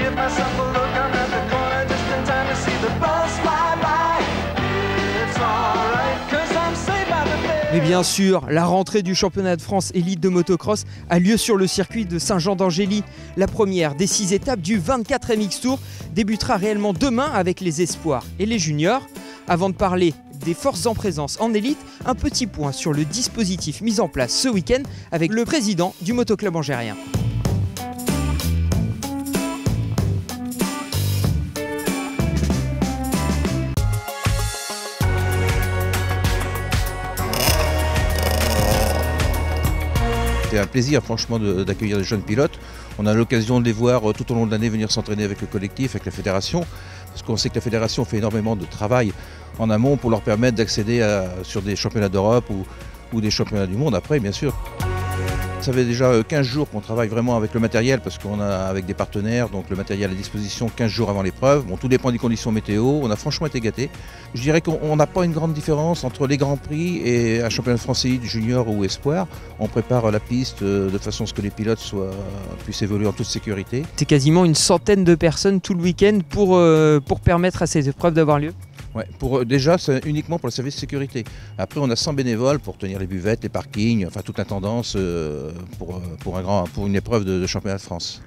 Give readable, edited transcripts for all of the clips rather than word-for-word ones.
give myself a look. I'm at the corner just in time to see the bus fly by. It's alright, 'cause I'm saved by the day. Mais bien sûr, la rentrée du championnat de France élite de motocross a lieu sur le circuit de Saint-Jean-d'Angély. La première des 6 étapes du 24 MX Tour débutera réellement demain avec les espoirs et les juniors. Avant de parler des forces en présence en élite, un petit point sur le dispositif mis en place ce week-end avec le président du motoclub angérien. C'est un plaisir franchement d'accueillir des jeunes pilotes. On a l'occasion de les voir tout au long de l'année venir s'entraîner avec le collectif, avec la fédération, parce qu'on sait que la fédération fait énormément de travail en amont pour leur permettre d'accéder sur des championnats d'Europe ou des championnats du monde après, bien sûr. Ça fait déjà 15 jours qu'on travaille vraiment avec le matériel parce qu'on a avec des partenaires, donc le matériel à disposition 15 jours avant l'épreuve. Bon, tout dépend des conditions météo, on a franchement été gâtés. Je dirais qu'on n'a pas une grande différence entre les Grands Prix et un championnat de France élite junior ou espoir. On prépare la piste de façon à ce que les pilotes puissent évoluer en toute sécurité. C'est quasiment une centaine de personnes tout le week-end pour permettre à ces épreuves d'avoir lieu. Ouais, déjà, c'est uniquement pour le service de sécurité. Après, on a 100 bénévoles pour tenir les buvettes, les parkings, enfin toute la tendance pour une épreuve de championnat de France.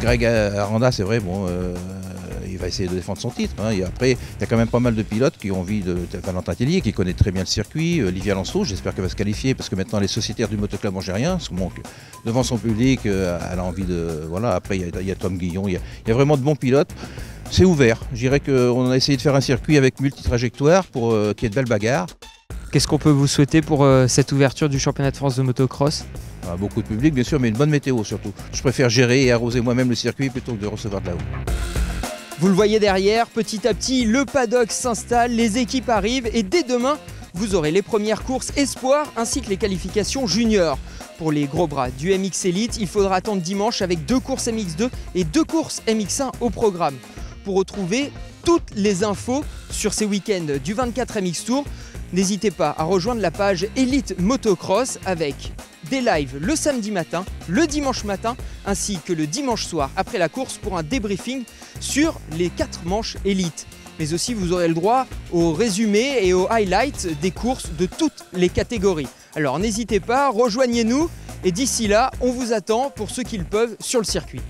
Greg Aranda, c'est vrai, bon, il va essayer de défendre son titre. Hein. Et après, il y a quand même pas mal de pilotes qui ont envie de Valentin Tellier, qui connaît très bien le circuit. Livia Lanceau, j'espère qu'elle va se qualifier parce que maintenant elle est sociétaire du motoclub angérien. Donc, devant son public, elle a envie de. Voilà. Après, il y a Tom Guillon, il y a vraiment de bons pilotes. C'est ouvert. Je dirais qu'on a essayé de faire un circuit avec multi-trajectoires pour qu'il y ait de belles bagarres. Qu'est-ce qu'on peut vous souhaiter pour cette ouverture du championnat de France de motocross? Beaucoup de public, bien sûr, mais une bonne météo surtout. Je préfère gérer et arroser moi-même le circuit plutôt que de recevoir de là-haut. Vous le voyez derrière, petit à petit, le paddock s'installe, les équipes arrivent et dès demain, vous aurez les premières courses espoirs ainsi que les qualifications juniors. Pour les gros bras du MX Elite, il faudra attendre dimanche avec 2 courses MX2 et 2 courses MX1 au programme. Pour retrouver toutes les infos sur ces week-ends du 24 MX Tour, n'hésitez pas à rejoindre la page Elite Motocross avec des lives le samedi matin, le dimanche matin, ainsi que le dimanche soir après la course pour un débriefing sur les 4 manches élites. Mais aussi vous aurez le droit au résumé et aux highlights des courses de toutes les catégories. Alors n'hésitez pas, rejoignez-nous et d'ici là, on vous attend pour ceux qui le peuvent sur le circuit.